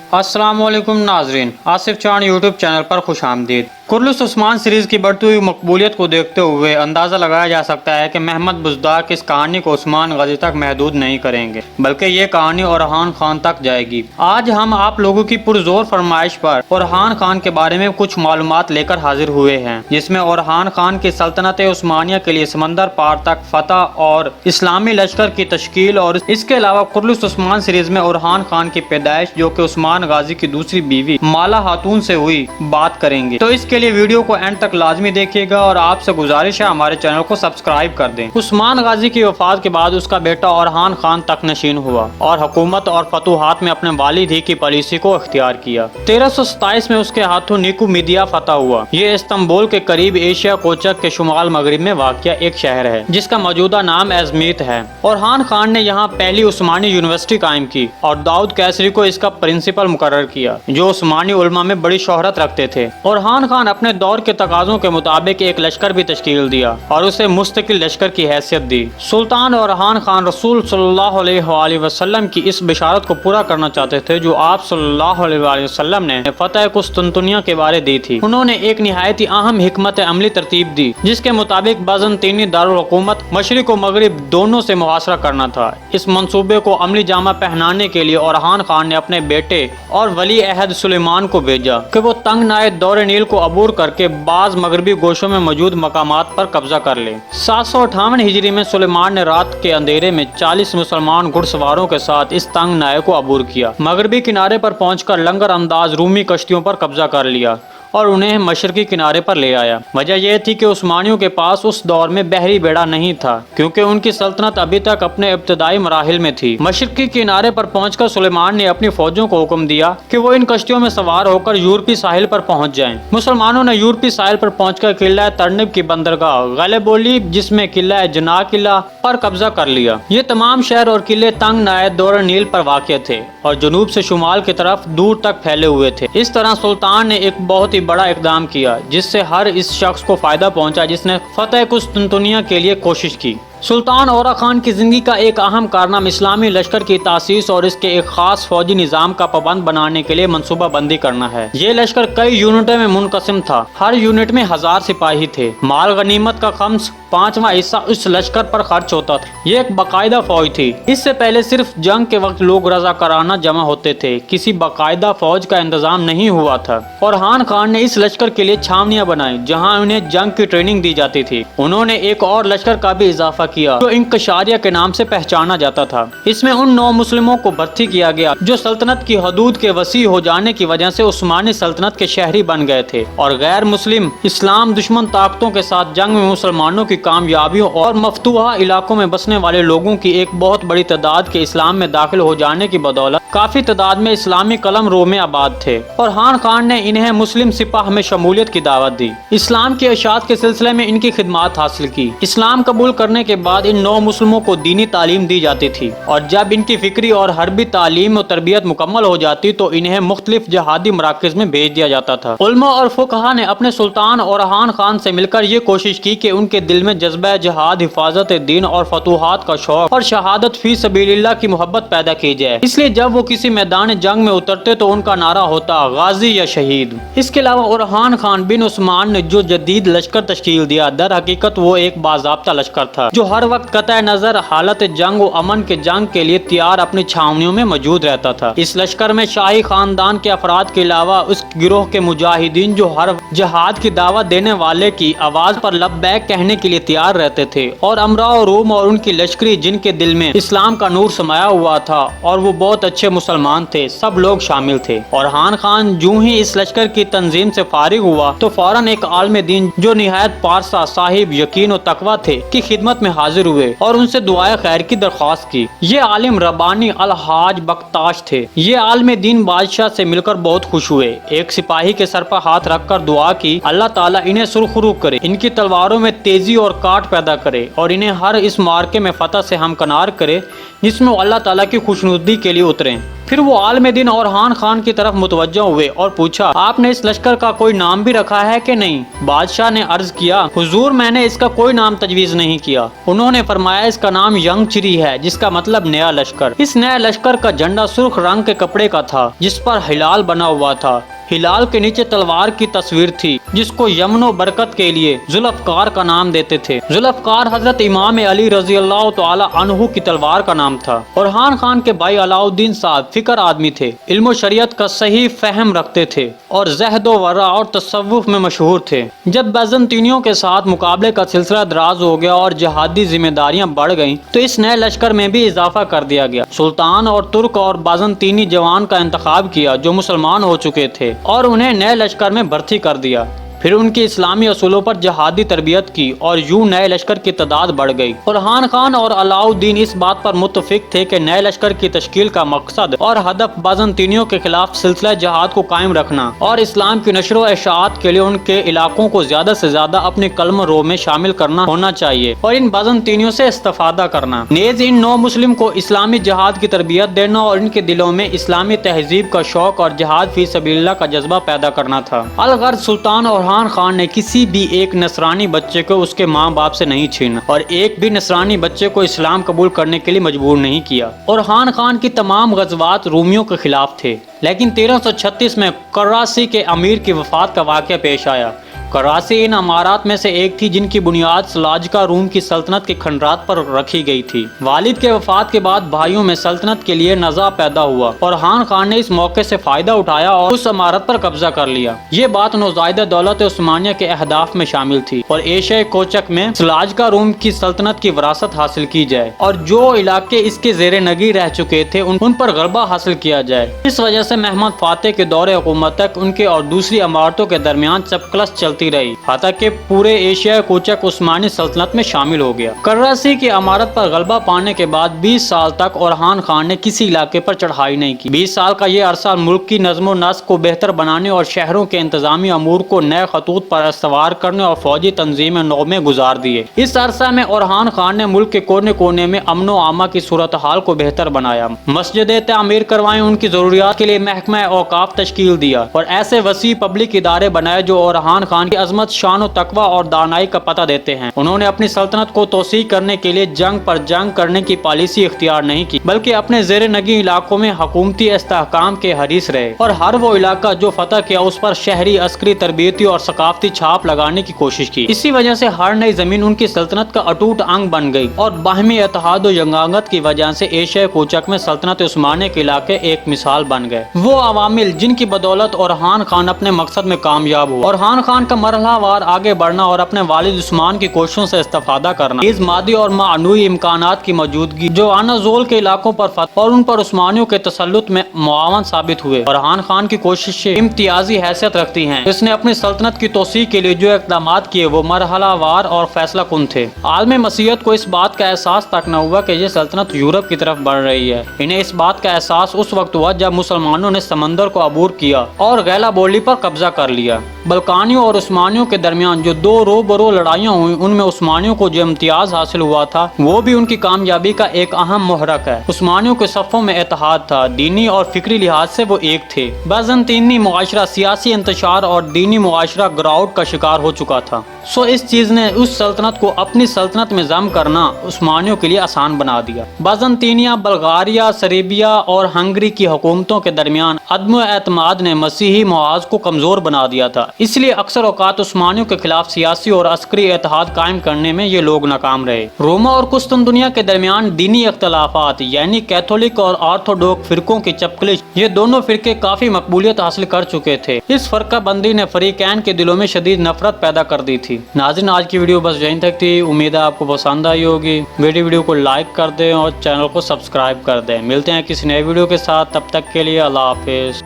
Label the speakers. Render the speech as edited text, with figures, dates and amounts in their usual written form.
Speaker 1: अस्सलाम वालेकुम नाजरीन, आसिफ चांद यूट्यूब चैनल पर खुश आमदीद। कुर्लुस उस्मान सीरीज़ की बढ़ती हुई मकबूलियत को देखते हुए अंदाज़ा लगाया जा सकता है कि महमद बुज़दार इस कहानी को उस्मान गाजी तक महदूद नहीं करेंगे, बल्कि ये कहानी ओरहान खान तक जाएगी। आज हम आप लोगों की पुरजोर फरमाइश पर ओरहान खान के बारे में कुछ मालूमात लेकर हाजिर हुए हैं, जिसमें ओरहान खान की सल्तनत उस्मानिया के लिए समंदर पार तक फतह और इस्लामी लश्कर की तश्कील और इसके अलावा कुर्लुस उस्मान सीरीज़ में ओरहान खान की पैदाइश, जो कि उस्मान गाजी की दूसरी बीवी माला खातून से हुई, बात करेंगे। तो इसके लिए वीडियो को एंड तक लाजमी देखिएगा और आपसे गुजारिश है हमारे चैनल को सब्सक्राइब कर दें। उस्मान गाजी की वफात के बाद उसका बेटा ओरहान खान तक नशीन हुआ और हुकूमत और फतूहात में अपने वालिद ही की पॉलिसी को इख्तियार किया। 1327 में उसके हाथों निकोमीडिया फतह हुआ। ये इस्तांबुल के करीब एशिया कोचक के शुमाल मगरिब में वाक़िया एक शहर है, जिसका मौजूदा नाम एज़मीत है। ओरहान खान ने यहाँ पहली उस्मानी यूनिवर्सिटी कायम की और दाऊद कैसरी को इसका प्रिंसिपल मुकर्रर किया, जो उस्मानी उलमा में बड़ी शोहरत रखते थे। ओरहान खान अपने दौर के तकाज़ों के मुताबिक एक लश्कर भी तश्कील दिया और उसे मुस्तकिल लश्कर की हैसियत दी। सुल्तान ओरहान खान रसूल सल्लल्लाहु अलैहि वसल्लम की इस बिशारत को पूरा करना चाहते थे, जो आप सल्लल्लाहु अलैहि वसल्लम ने फतह कुस्तुनतुनिया के बारे दी थी। उन्होंने एक निहायती अहम हिकमत अमली तरतीब दी, जिसके मुताबिक बाज़ंतीनी दारुल हुकूमत मशरिक और मगरिब दोनों से मुहासरा करना था। इस मंसूबे को अमली जामा पहनाने के लिए ओरहान खान ने अपने बेटे और वली अहद सुलेमान को भेजा कि वो तंग नाए दौरे नील को अबूर करके बाज मगरबी गोशों में मौजूद मकामात पर कब्जा कर ले। 758 हिजरी में सुलेमान ने रात के अंधेरे में 40 मुसलमान घुड़सवारों के साथ इस तंग नाए को अबूर किया। मगरबी किनारे पर पहुंचकर लंगर अंदाज रूमी कश्तियों पर कब्जा कर लिया और उन्हें मशरकी किनारे पर ले आया। वजह यह थी कि उस्मानियों के पास उस दौर में बहरी बेड़ा नहीं था, क्योंकि उनकी सल्तनत अभी तक अपने इब्तदाई मराहिल में थी। मशरकी किनारे पर पहुंचकर सुलेमान ने अपनी फौजों को हुक्म दिया कि वो इन कश्तियों में सवार होकर यूरोपी साहिल पर पहुंच जाएं। मुसलमानों ने यूरोपी साहिल पर पहुंचकर किला तर्निब की बंदरगाह गलेबोली, जिसमें किला जना किला पर कब्जा कर लिया। ये तमाम शहर और किले तंग नाए दौर नील पर वाक़ थे और जनूब से शुमाल की तरफ दूर तक फैले हुए थे। इस तरह सुल्तान ने एक बहुत बड़ा इकदाम किया, जिससे हर इस शख्स को फायदा पहुंचा जिसने फतह कुस्तुनतुनिया के लिए कोशिश की। सुल्तान ओरा खान की जिंदगी का एक अहम कारनाम इस्लामी लश्कर की तासीस और इसके एक खास फौजी निज़ाम का पाबंद बनाने के लिए मनसूबा बंदी करना है। ये लश्कर कई यूनिटों में मुनकसिम था। हर यूनिट में 1000 सिपाही थे। माल गनीमत का खम्स 5वां हिस्सा उस लश्कर पर खर्च होता था। ये एक बाकायदा फौज थी। इससे पहले सिर्फ जंग के वक्त लोग रज़ाकाराना जमा होते थे, किसी बाकायदा फौज का इंतजाम नहीं हुआ था। ओरहान खान ने इस लश्कर के लिए छावनियां बनाई, जहां उन्हें जंग की ट्रेनिंग दी जाती थी। उन्होंने एक और लश्कर का भी इजाफा किया, जो इंकशारिया के नाम से पहचाना जाता था। इसमें उन 9 मुस्लिमों को भर्ती किया गया जो सल्तनत की हदूद के वसी हो जाने की वजह से उस्मानी सल्तनत के शहरी बन गए थे और गैर मुस्लिम इस्लाम दुश्मन ताकतों के साथ जंग में मुसलमानों की कामयाबियों और मफतूहा इलाकों में बसने वाले लोगों की एक बहुत बड़ी तादाद के इस्लाम में दाखिल हो जाने की बदौलत काफी तादाद में इस्लामी कलम रो में आबाद थे। ओरहान खान ने इन्हें मुस्लिम सिपाह में शमूलियत की दावत दी। इस्लाम के इरशाद के सिलसिले में इनकी खिदमत हासिल की। इस्लाम कबूल करने के बाद इन 9 मुस्लिमों को दीनी तालीम दी जाती थी और जब इनकी फिक्री और हरबी तालीम और तरबियत मुकम्मल हो जाती तो इन्हें मुख्तलिफ जहादी मराकज़ में भेज दिया जाता था। उलमा और फुकहा ने अपने सुल्तान ओरहान खान से मिलकर ये कोशिश की कि उनके दिल में जज्बा जहाद, हिफाजत दीन और फतूहात का शौक और शहादत फी सबीलिल्लाह की मोहब्बत पैदा की जाए। इसलिए जब वो किसी मैदान जंग में उतरते तो उनका नारा होता गाजी या शहीद। इसके अलावा ओरहान खान बिन उस्मान ने जो जदीद लश्कर तश्कील दिया, दर हकीकत वो एक बाज़ाब्ता लश्कर था, जो हर वक्त कतई नजर हालत जंग और अमन के जंग के लिए तैयार अपनी छावनियों में मौजूद रहता था। इस लश्कर में शाही खानदान के अफराद के अलावा उस गिरोह के मुजाहिदीन जो हर जहाद की दावत देने वाले की आवाज पर लब्बैक कहने के लिए तैयार रहते थे, और अमरा और रूम और उनकी लश्करी जिनके दिल में इस्लाम का नूर समाया हुआ था और वो बहुत अच्छे मुसलमान थे, सब लोग शामिल थे। ओरहान खान जूं ही इस लश्कर की तंजीम से फारिग हुआ तो फौरन एक आलम दीन जो निहायत पारसा, साहिब यकीन और तकवा थे की खिदमत में हाजिर हुए और उनसे दुआए खैर की दरख्वास्त की। ये आलिम रब्बानी अलहाज बख्ताश थे। ये आलम दीन बादशाह से मिलकर बहुत खुश हुए। एक सिपाही के सर पर हाथ रखकर दुआ की, अल्लाह ताला इन्हें सुरखरू करे, इनकी तलवारों में तेजी और काट पैदा करे और इन्हें हर इस मार्के में फतह से हमकनार करे जिसमें वो अल्लाह ताला की खुशनुदी के लिए उतरें। फिर वो आलम दिन औरहान खान की तरफ मुतवज्जह हुए और पूछा, आपने इस लश्कर का कोई नाम भी रखा है कि नहीं? बादशाह ने अर्ज किया, हुजूर मैंने इसका कोई नाम तजवीज़ नहीं किया। उन्होंने फरमाया, इसका नाम यंग चिरी है, जिसका मतलब नया लश्कर। इस नया लश्कर का झंडा सुर्ख रंग के कपड़े का था जिस पर हिलाल बना हुआ था। हिलाल के नीचे तलवार की तस्वीर थी जिसको यमनो बरकत के लिए जुल्फकार का नाम देते थे। जुल्फकार हजरत इमाम अली रजी अल्लाह तआला अन्हु की तलवार का नाम था। औरहान खान के भाई अलाउद्दीन साहब फिक्र आदमी थे, इल्म शरीयत का सही फहम रखते थे और ज़हदो वरा और तसव्वुफ में मशहूर थे। जब बाज़ंतीनियों के साथ मुकाबले का सिलसिला दराज हो गया और जिहादी जिम्मेदारियां बढ़ गईं तो इस नए लश्कर में भी इजाफा कर दिया गया। सुल्तान और तुर्क और बाज़ंतीनी जवान का इंतखाब किया जो मुसलमान हो चुके थे और उन्हें नए लश्कर में भर्ती कर दिया। फिर उनकी इस्लामी असूलों पर जहादी तरबियत की और यूं नए लश्कर की तादाद बढ़ गई। औरहान खान और अलाउद्दीन इस बात पर मुत्तफिक थे कि नए लश्कर की तश्कील का मकसद और हदफ बाज़ंतीनियों के खिलाफ सिलसिला जहाद को कायम रखना और इस्लाम की नशर व इशाअत के लिए उनके इलाकों को ज्यादा से ज्यादा अपने कलम रो में शामिल करना होना चाहिए और इन बाज़ंतीनियों से इस्तेफादा करना। नेज इन नौ मुस्लिम को इस्लामी जहाद की तरबियत देना और इनके दिलों में इस्लामी तहजीब का शौक और जहाद फी सबीलिल्लाह का जज्बा पैदा करना था। अलगर्ज सुल्तान और औरहान खान ने किसी भी एक नसरानी बच्चे को उसके माँ बाप से नहीं छीना और एक भी नसरानी बच्चे को इस्लाम कबूल करने के लिए मजबूर नहीं किया। औरहान खान की तमाम गज़वात रूमियों के खिलाफ थे, लेकिन 1336 में कराची के अमीर की वफात का वाक़या पेश आया। कराची इन अमारात में से एक थी जिनकी बुनियाद सलाजका रूम की सल्तनत के खंडरात पर रखी गई थी। वालिद के वफात के बाद भाइयों में सल्तनत के लिए नज़ा पैदा हुआ और खान खान ने इस मौके से फ़ायदा उठाया और उस अमारत पर कब्जा कर लिया। ये बात नौज़ायदा दौलत उस्मानिया के अहदाफ में शामिल थी और एशिया कोचक में सलाजका रूम की सल्तनत की विरासत हासिल की जाए और जो इलाके इसके ज़ेरे नगी रह चुके थे उन पर गलबा हासिल किया जाए। इस वजह से महमद फातेह के दौरे हुकूमत तक उनके और दूसरी अमारतों के दरमियान चपकलस चलती रही, हत्ता कि पूरे एशिया कोचक उस्मानी सल्तनत में शामिल हो गया। कराची की अमारत पर गलबा पाने के बाद 20 साल तक औरहान खान ने किसी इलाके पर चढ़ाई नहीं की। 20 साल का ये अरसा मुल्क की नज़्म नस्क को बेहतर बनाने और शहरों के इंतजामी अमूर को नए खतूत पर इस्तवार करने और फौजी तंजीम नौ में गुजार दिए। इस अरसा में औरहान खान ने मुल्क के कोने कोने में अमन व आमा की सूरत हाल को बेहतर बनाया, मस्जिदें तामीर करवाई, उनकी जरूरियात के लिए महकमा औकाफ तश्कील दिया और ऐसे वसी पब्लिक इदारे बनाए जो औरहान खान की अजमत, शान व तकवा और दानाई का पता देते हैं। उन्होंने अपनी सल्तनत को तोसी करने के लिए जंग पर जंग करने की पॉलिसी इख्तियार नहीं की, बल्कि अपने ज़ेरे नगी इलाकों में हुकूमती इस्तेहकाम के हरीस रहे और हर वो इलाका जो फतह किया उस पर शहरी, अस्करी, तरबियती और सकाफती छाप लगाने की कोशिश की। इसी वजह से हर नई जमीन उनकी सल्तनत का अटूट अंग बन गई और बाहमी इत्तेहाद व यंगांगत की वजह से एशिया कोचक में सल्तनत उस्मानिया के इलाके एक मिसाल बन गए। वो अवामिल जिनकी बदौलत औरहान खान अपने मकसद में कामयाब हुआ। औरहान खान का मरहलावार आगे बढ़ना और अपने वालिद उस्मान की कोशिशों से इस्तेफादा करना, इस मादी और मानवी इम्कानात की मौजूदगी जो आनाजोल के इलाकों पर फतह और उन पर उस्मानियों के तसल्लुत में मुआवन साबित हुए। औरहान खान की कोशिशें इम्तियाजी हैसियत रखती हैं। इसने अपनी सल्तनत की तोसी के लिए जो इक़दाम किए वो मरहलावार और फैसला कुन थे। आलमी मसीहत को इस बात का एहसास तक न हुआ कि ये सल्तनत यूरोप की तरफ बढ़ रही है। इन्हें इस बात का एहसास उस वक्त हुआ जब मुसलमानों ने समंदर को अबूर किया और गैला बोली पर कब्जा कर लिया। बल्कानियों और उस्मानियों के दरमियान जो दो रोबरो लड़ाइयाँ हुई उनमें उस्मानियों को जो इम्तियाज हासिल हुआ था वो भी उनकी कामयाबी का एक अहम मुहरक है। उस्मानियों के सफ़ों में इत्तेहाद था, दीनी और फिक्री लिहाज से वो एक थे। बाज़ंतीनी मुआशरा सियासी इंतशार और दीनी मुआशरा गिरावट का शिकार हो चुका था। सो इस चीज़ ने उस सल्तनत को अपनी सल्तनत में जम करना उस्मानियों के लिए आसान बना दिया। बाज़ंतीनिया, बल्गारिया, सरेबिया और हंगरी की हुकूमतों के दरमियान अदम एतमाद ने मसीही मुआज को कमज़ोर बना दिया था, इसलिए अक्सर औकात उस्मानियों के खिलाफ सियासी और अस्करी इत्तेहाद कायम करने में ये लोग नाकाम रहे। रोमा और कुस्तुनतुनिया के दरमियान दीनी इख्तलाफात यानी कैथोलिक और ऑर्थोडॉक्स फिरकों की चपकलिश, ये दोनों फिरके काफ़ी मकबूलियत हासिल कर चुके थे। इस फरका बंदी ने फरीकैन के दिलों में शदीद नफरत पैदा कर दी थी। नाज़रीन, आज की वीडियो बस यहीं तक थी। उम्मीद है आपको पसंद आई होगी। वीडियो को लाइक कर दें और चैनल को सब्सक्राइब कर दें। मिलते हैं किसी नए वीडियो के साथ, तब तक के लिए अल्लाह हाफिज़।